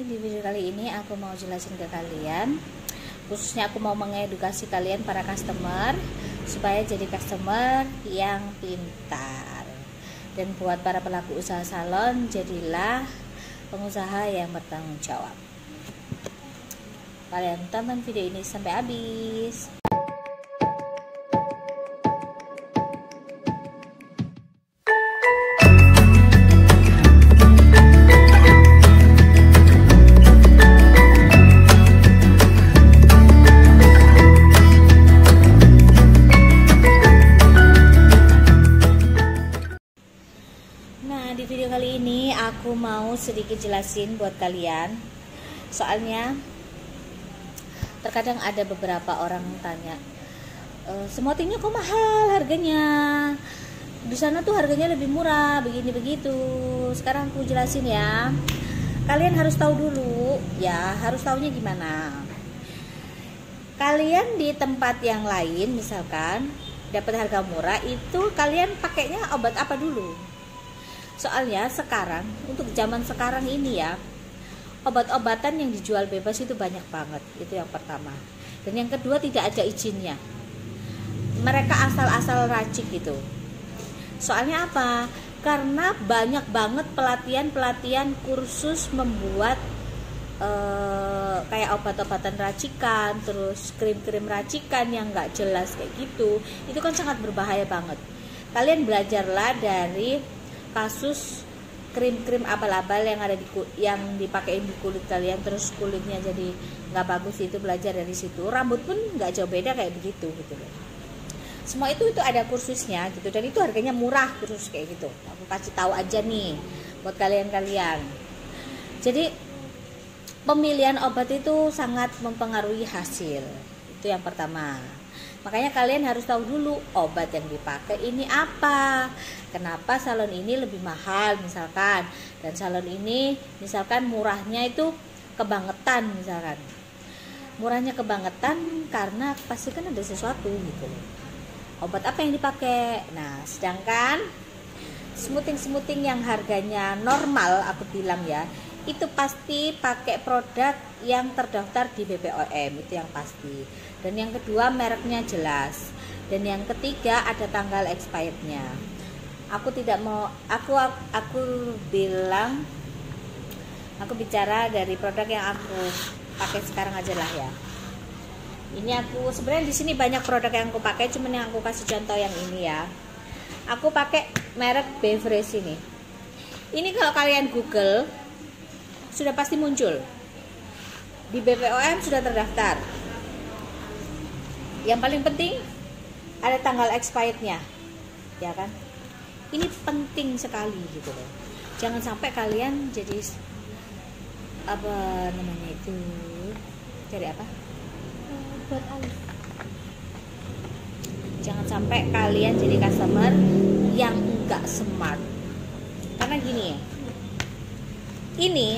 di video kali ini aku mau jelasin ke kalian, khususnya aku mau mengedukasi kalian para customer supaya jadi customer yang pintar. Dan buat para pelaku usaha salon, jadilah pengusaha yang bertanggung jawab. Kalian tonton video ini sampai habis. Di video kali ini aku mau sedikit jelasin buat kalian. Soalnya terkadang ada beberapa orang tanya, semotingnya kok mahal harganya, di sana tuh harganya lebih murah, begini begitu. Sekarang aku jelasin ya. Kalian harus tahu dulu ya, harus tahunya gimana. Kalian di tempat yang lain misalkan dapat harga murah, itu kalian pakainya obat apa dulu? Soalnya sekarang, untuk zaman sekarang ini ya, obat-obatan yang dijual bebas itu banyak banget. Itu yang pertama. Dan yang kedua, tidak ada izinnya. Mereka asal-asal racik gitu. Soalnya apa? Karena banyak banget pelatihan kursus membuat kayak obat-obatan racikan, terus krim-krim racikan yang nggak jelas kayak gitu. Itu kan sangat berbahaya banget. Kalian belajarlah dari kasus krim-krim abal-abal yang ada yang dipakein di kulit kalian, terus kulitnya jadi nggak bagus. Itu belajar dari situ. Rambut pun nggak jauh beda kayak begitu gitu loh. Semua itu ada kursusnya gitu, dan itu harganya murah terus kayak gitu. Aku kasih tahu aja nih buat kalian. Jadi pemilihan obat itu sangat mempengaruhi hasil. Itu yang pertama. Makanya kalian harus tahu dulu obat yang dipakai ini apa. Kenapa salon ini lebih mahal misalkan, dan salon ini misalkan murahnya itu kebangetan misalkan. Murahnya kebangetan karena pasti kan ada sesuatu gitu. Obat apa yang dipakai? Nah, sedangkan smoothing yang harganya normal, aku bilang ya, itu pasti pakai produk yang terdaftar di BPOM, itu yang pasti. Dan yang kedua, mereknya jelas. Dan yang ketiga, ada tanggal expirednya. Aku tidak mau, aku bicara dari produk yang aku pakai sekarang aja lah ya. Ini aku sebenarnya di sini banyak produk yang aku pakai, cuman yang aku kasih contoh yang ini ya. Aku pakai merek Beverage ini. Ini kalau kalian Google sudah pasti muncul. Di BPOM sudah terdaftar. Yang paling penting ada tanggal expirednya, ya kan? Ini penting sekali gitu loh. Jangan sampai kalian jadi apa namanya itu, cari apa? Buat alis. Jangan sampai kalian jadi customer yang enggak smart. Karena gini ya. Ini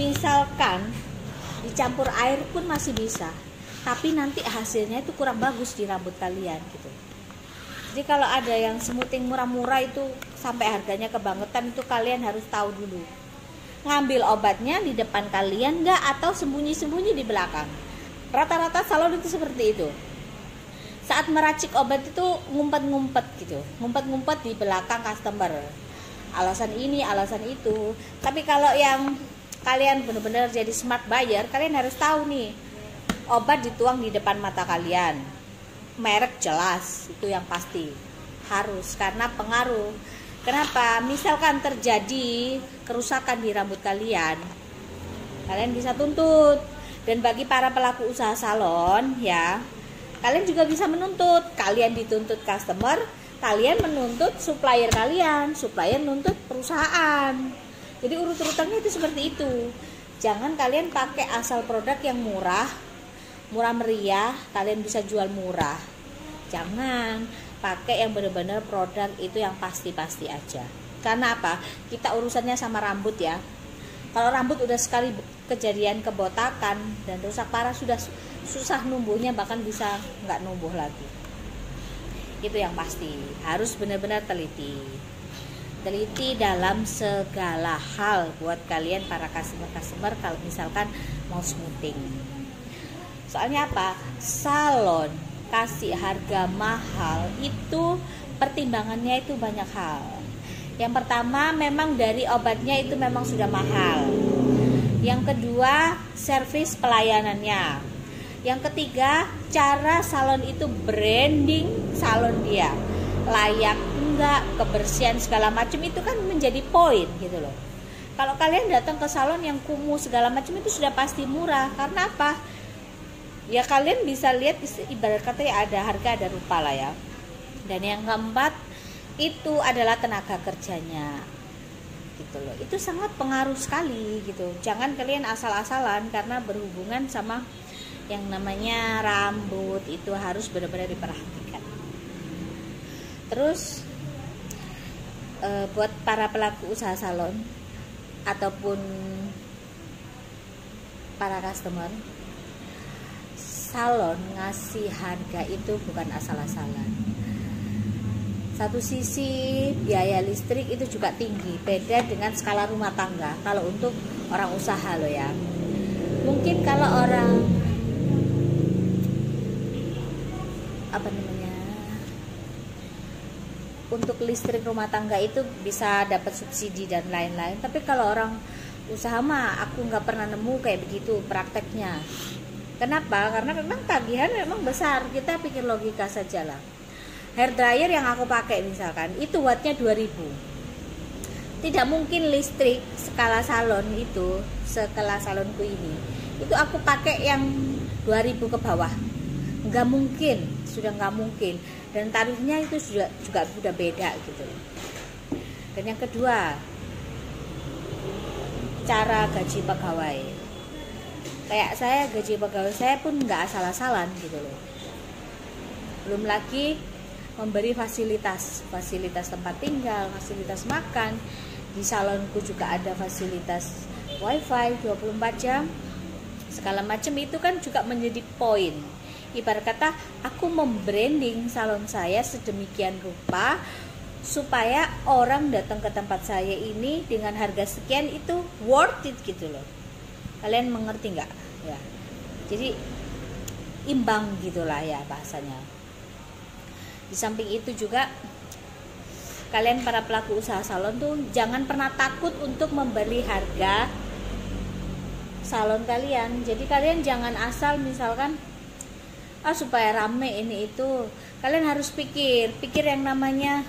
misalkan dicampur air pun masih bisa, tapi nanti hasilnya itu kurang bagus di rambut kalian gitu. Jadi kalau ada yang smoothing murah-murah itu sampai harganya kebangetan, itu kalian harus tahu dulu. Ngambil obatnya di depan kalian enggak, atau sembunyi-sembunyi di belakang. Rata-rata salon itu seperti itu. Saat meracik obat itu ngumpet-ngumpet gitu. Ngumpet-ngumpet di belakang customer. Alasan ini, alasan itu. Tapi kalau yang kalian benar-benar jadi smart buyer, kalian harus tahu nih, obat dituang di depan mata kalian, merek jelas, itu yang pasti harus, karena pengaruh. Kenapa? Misalkan terjadi kerusakan di rambut kalian bisa tuntut. Dan bagi para pelaku usaha salon ya, kalian juga bisa menuntut. Kalian dituntut customer, kalian menuntut supplier kalian, supplier menuntut perusahaan. Jadi urut-urutannya itu seperti itu. Jangan kalian pakai asal produk yang murah meriah, kalian bisa jual murah. Jangan pakai yang benar-benar produk itu yang pasti-pasti aja. Karena apa? Kita urusannya sama rambut ya. Kalau rambut udah sekali kejadian kebotakan dan rusak parah, sudah susah numbuhnya, bahkan bisa nggak numbuh lagi. Itu yang pasti, harus benar-benar teliti. teliti dalam segala hal buat kalian para customer kalau misalkan mau smoothing. Soalnya apa? Salon kasih harga mahal itu pertimbangannya itu banyak hal. Yang pertama memang dari obatnya itu memang sudah mahal. Yang kedua servis pelayanannya. Yang ketiga cara salon itu branding salon dia layak enggak, kebersihan segala macam itu kan menjadi poin gitu loh. Kalau kalian datang ke salon yang kumuh segala macam itu sudah pasti murah. Karena apa? Ya kalian bisa lihat ibarat kata ya ada harga ada rupa lah ya. Dan yang keempat itu adalah tenaga kerjanya gitu loh. Itu sangat pengaruh sekali gitu. Jangan kalian asal-asalan karena berhubungan sama yang namanya rambut itu harus benar-benar diperhatikan. Terus buat para pelaku usaha salon ataupun para customer, salon ngasih harga itu bukan asal-asalan. Satu sisi biaya listrik itu juga tinggi, beda dengan skala rumah tangga. Kalau untuk orang usaha loh ya. Mungkin kalau orang untuk listrik rumah tangga itu bisa dapat subsidi dan lain-lain. Tapi kalau orang usaha mah aku nggak pernah nemu kayak begitu prakteknya. Kenapa? Karena memang tagihan memang besar. Kita pikir logika saja lah. Hair dryer yang aku pakai misalkan itu wattnya 2000. Tidak mungkin listrik skala salon itu sekelas salonku ini itu aku pakai yang 2000 ke bawah. Nggak mungkin, sudah nggak mungkin. Dan tarifnya itu juga sudah beda gitu. Dan yang kedua, cara gaji pegawai. Kayak saya gaji pegawai saya pun nggak asal-asalan gitu loh. Belum lagi memberi fasilitas tempat tinggal, fasilitas makan. Di salonku juga ada fasilitas wifi 24 jam. Segala macam itu kan juga menjadi poin. Ibarat kata aku membranding salon saya sedemikian rupa supaya orang datang ke tempat saya ini dengan harga sekian itu worth it gitu loh. Kalian mengerti nggak? Ya. Jadi imbang gitulah ya bahasanya. Di samping itu juga kalian para pelaku usaha salon tuh jangan pernah takut untuk membeli harga salon kalian. Jadi kalian jangan asal misalkan supaya rame ini itu, kalian harus pikir yang namanya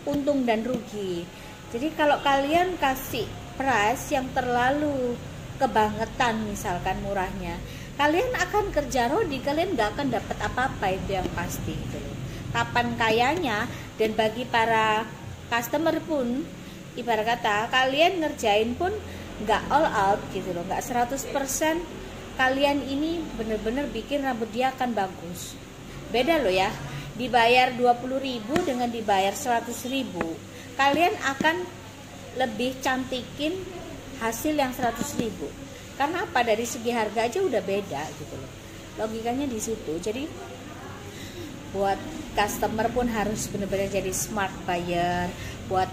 untung dan rugi. Jadi kalau kalian kasih price yang terlalu kebangetan misalkan murahnya, kalian akan kerja rodi, kalian nggak akan dapat apa-apa itu yang pasti gitu. Kapan kayanya? Dan bagi para customer pun ibarat kata kalian ngerjain pun nggak all out gitu loh, nggak 100%. Kalian ini bener-bener bikin rambut dia akan bagus. Beda loh ya, dibayar 20.000 dengan dibayar 100.000. Kalian akan lebih cantikin hasil yang 100.000. Karena apa? Dari segi harga aja udah beda gitu loh. Logikanya di situ. Jadi buat customer pun harus benar-benar jadi smart buyer. Buat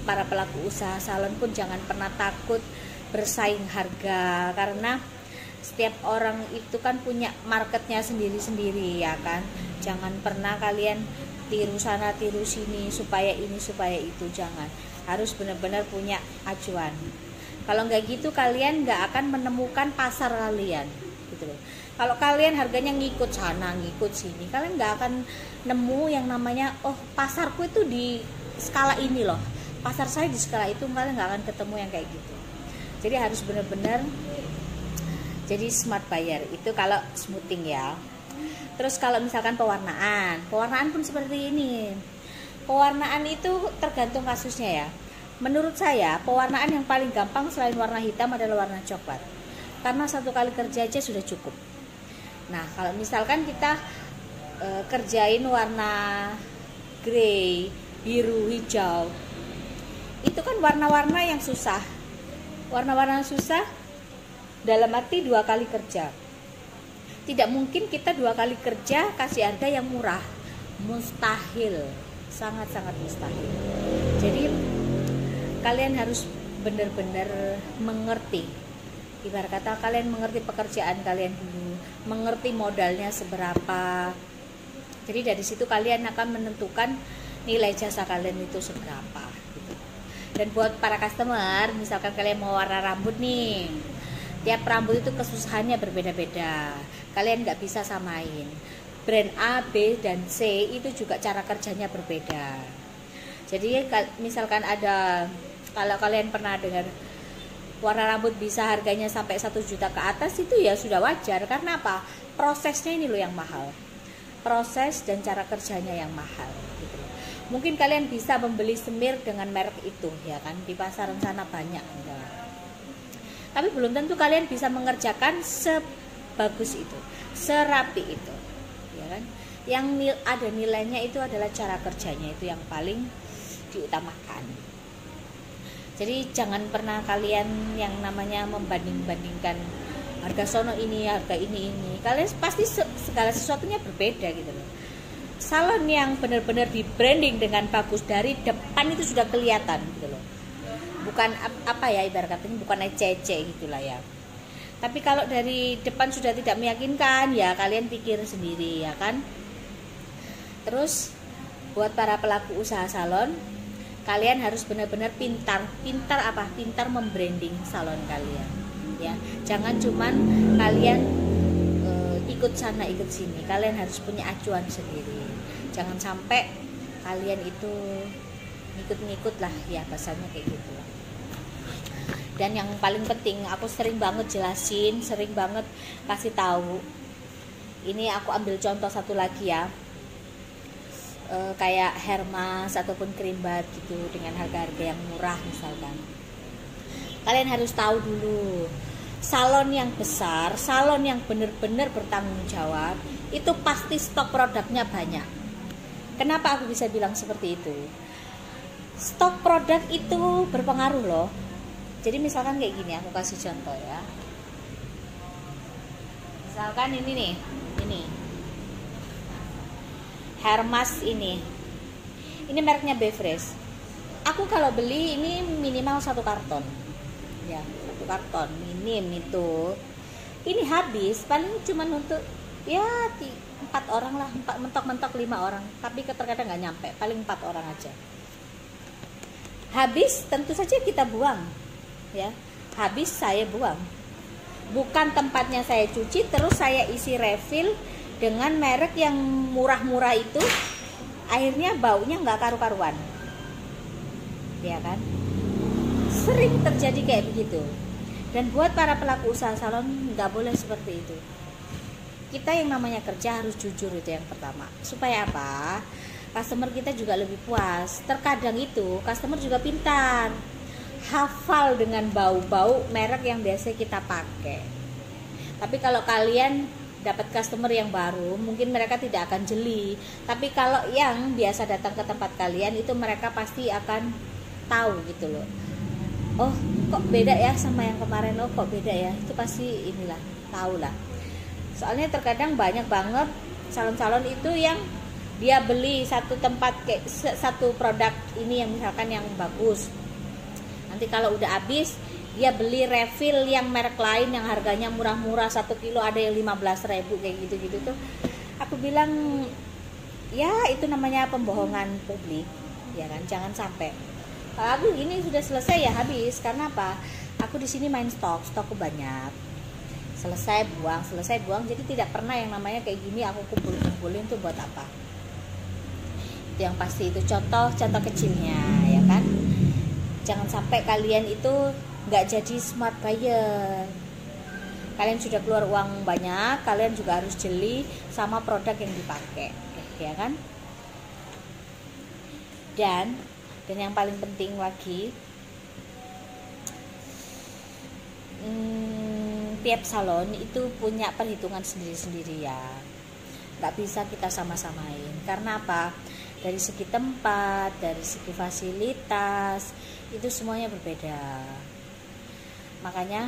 para pelaku usaha salon pun jangan pernah takut bersaing harga, karena setiap orang itu kan punya marketnya sendiri-sendiri ya kan. Jangan pernah kalian tiru sana tiru sini supaya ini supaya itu, jangan. Harus benar-benar punya acuan. Kalau nggak gitu kalian nggak akan menemukan pasar kalian gitu loh. Kalau kalian harganya ngikut sana ngikut sini, kalian nggak akan nemu yang namanya pasarku itu di skala ini loh, pasar saya di skala itu. Kalian nggak akan ketemu yang kayak gitu. Jadi harus benar-benar jadi smart buyer itu kalau smoothing ya. Terus kalau misalkan pewarnaan pun seperti ini. Pewarnaan itu tergantung kasusnya ya. Menurut saya pewarnaan yang paling gampang selain warna hitam adalah warna coklat, karena satu kali kerja aja sudah cukup. Nah kalau misalkan kita kerjain warna grey, biru, hijau, itu kan warna-warna yang susah. Warna-warna susah dalam arti 2 kali kerja. Tidak mungkin kita 2 kali kerja kasih harga yang murah. Mustahil. Sangat-sangat mustahil. Jadi kalian harus benar-benar mengerti. Ibarat kata kalian mengerti pekerjaan kalian dulu, mengerti modalnya seberapa. Jadi dari situ kalian akan menentukan nilai jasa kalian itu seberapa gitu. Dan buat para customer, misalkan kalian mau warna rambut nih, tiap rambut itu kesusahannya berbeda-beda. Kalian nggak bisa samain. Brand A, B, dan C itu juga cara kerjanya berbeda. Jadi misalkan ada, kalau kalian pernah dengar warna rambut bisa harganya sampai 1 juta ke atas, itu ya sudah wajar. Karena apa? Prosesnya ini loh yang mahal. Proses dan cara kerjanya yang mahal gitu loh. Mungkin kalian bisa membeli semir dengan merek itu ya kan, di pasaran sana banyak gitu. Tapi belum tentu kalian bisa mengerjakan sebagus itu, serapi itu ya kan. Yang ada nilainya itu adalah cara kerjanya, itu yang paling diutamakan. Jadi jangan pernah kalian yang namanya membanding-bandingkan harga sono ini, harga ini. Kalian pasti segala sesuatunya berbeda gitu loh. Salon yang benar-benar di branding dengan bagus dari depan itu sudah kelihatan gitu loh. Bukan apa ya, ibarat katanya bukan ece-ece gitulah ya. Tapi kalau dari depan sudah tidak meyakinkan, ya kalian pikir sendiri ya kan. Terus buat para pelaku usaha salon, kalian harus benar-benar pintar apa? Pintar membranding salon kalian ya. Jangan cuman kalian ikut sana ikut sini. Kalian harus punya acuan sendiri. Jangan sampai kalian itu ngikut-ngikut lah ya, bahasanya kayak gitu lah. Dan yang paling penting, aku sering banget jelasin, sering banget kasih tahu. Ini aku ambil contoh satu lagi ya. Kayak Hermas ataupun krim bat gitu dengan harga-harga yang murah misalkan. Kalian harus tahu dulu, salon yang besar, salon yang benar-benar bertanggung jawab, itu pasti stok produknya banyak. Kenapa aku bisa bilang seperti itu? Stok produk itu berpengaruh loh. Jadi misalkan kayak gini, aku kasih contoh ya. Misalkan ini nih, ini Hermas ini mereknya Befresh. Aku kalau beli ini minimal 1 karton ya, 1 karton minim itu. Ini habis paling cuma untuk ya 4 orang lah, mentok-mentok 5 orang, tapi terkadang nggak nyampe, paling 4 orang aja. Habis tentu saja kita buang ya, habis saya buang. Bukan tempatnya saya cuci terus saya isi refill dengan merek yang murah-murah itu, akhirnya baunya nggak karu-karuan ya kan. Sering terjadi kayak begitu. Dan buat para pelaku usaha salon nggak boleh seperti itu. Kita yang namanya kerja harus jujur, itu yang pertama. Supaya apa? Customer kita juga lebih puas. Terkadang itu customer juga pintar, hafal dengan bau-bau merek yang biasa kita pakai. Tapi kalau kalian dapat customer yang baru, mungkin mereka tidak akan jeli. Tapi kalau yang biasa datang ke tempat kalian itu, mereka pasti akan tahu gitu loh. Oh, kok beda ya sama yang kemarin, oh kok beda ya. Itu pasti inilah, tahu lah. Soalnya terkadang banyak banget salon-salon itu yang dia beli satu tempat kayak satu produk ini yang misalkan yang bagus. Nanti kalau udah habis, dia beli refill yang merek lain yang harganya murah-murah, 1 kilo ada yang 15.000 kayak gitu-gitu tuh. Aku bilang ya itu namanya pembohongan publik ya kan. Jangan sampai kalau aku ini sudah selesai ya habis. Karena apa? Aku di sini main stokku banyak, selesai buang. Jadi tidak pernah yang namanya kayak gini aku kumpulin tuh buat apa. Itu yang pasti, itu contoh kecilnya ya kan. Jangan sampai kalian itu nggak jadi smart buyer. Kalian sudah keluar uang banyak, kalian juga harus jeli sama produk yang dipakai ya kan. Dan yang paling penting lagi, tiap salon itu punya perhitungan sendiri-sendiri ya, nggak bisa kita sama-samain. Karena apa? Dari segi tempat, dari segi fasilitas, itu semuanya berbeda. Makanya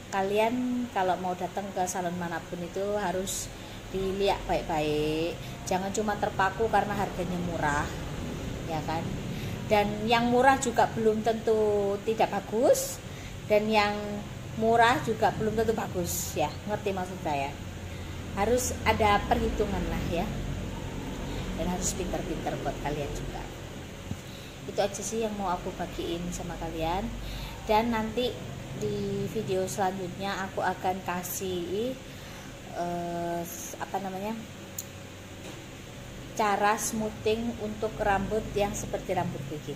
kalian kalau mau datang ke salon manapun itu harus dilihat baik-baik. Jangan cuma terpaku karena harganya murah ya kan. Dan yang murah juga belum tentu tidak bagus, dan yang murah juga belum tentu bagus ya, ngerti maksud saya. Harus ada perhitungan lah ya, dan harus pintar-pintar buat kalian juga. Itu aja sih yang mau aku bagiin sama kalian. Dan nanti di video selanjutnya aku akan kasih cara smoothing untuk rambut yang seperti rambut gigi.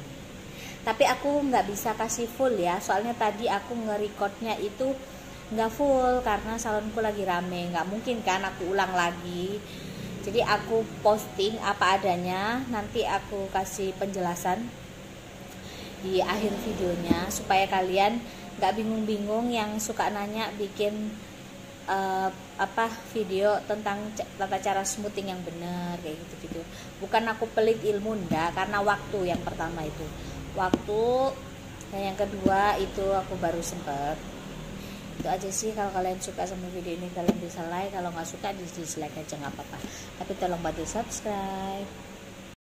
Tapi aku nggak bisa kasih full ya, soalnya tadi aku nge-recordnya itu nggak full karena salonku lagi rame, nggak mungkin kan aku ulang lagi. Jadi aku posting apa adanya, nanti aku kasih penjelasan di akhir videonya supaya kalian nggak bingung-bingung yang suka nanya bikin video tentang tata cara smoothing yang benar kayak gitu. Bukan aku pelit ilmu, ndak, karena waktu yang pertama itu waktu, dan yang kedua itu aku baru sempet. Itu aja sih. Kalau kalian suka sama video ini kalian bisa like, kalau nggak suka di dislike aja nggak apa-apa, tapi tolong bantu subscribe.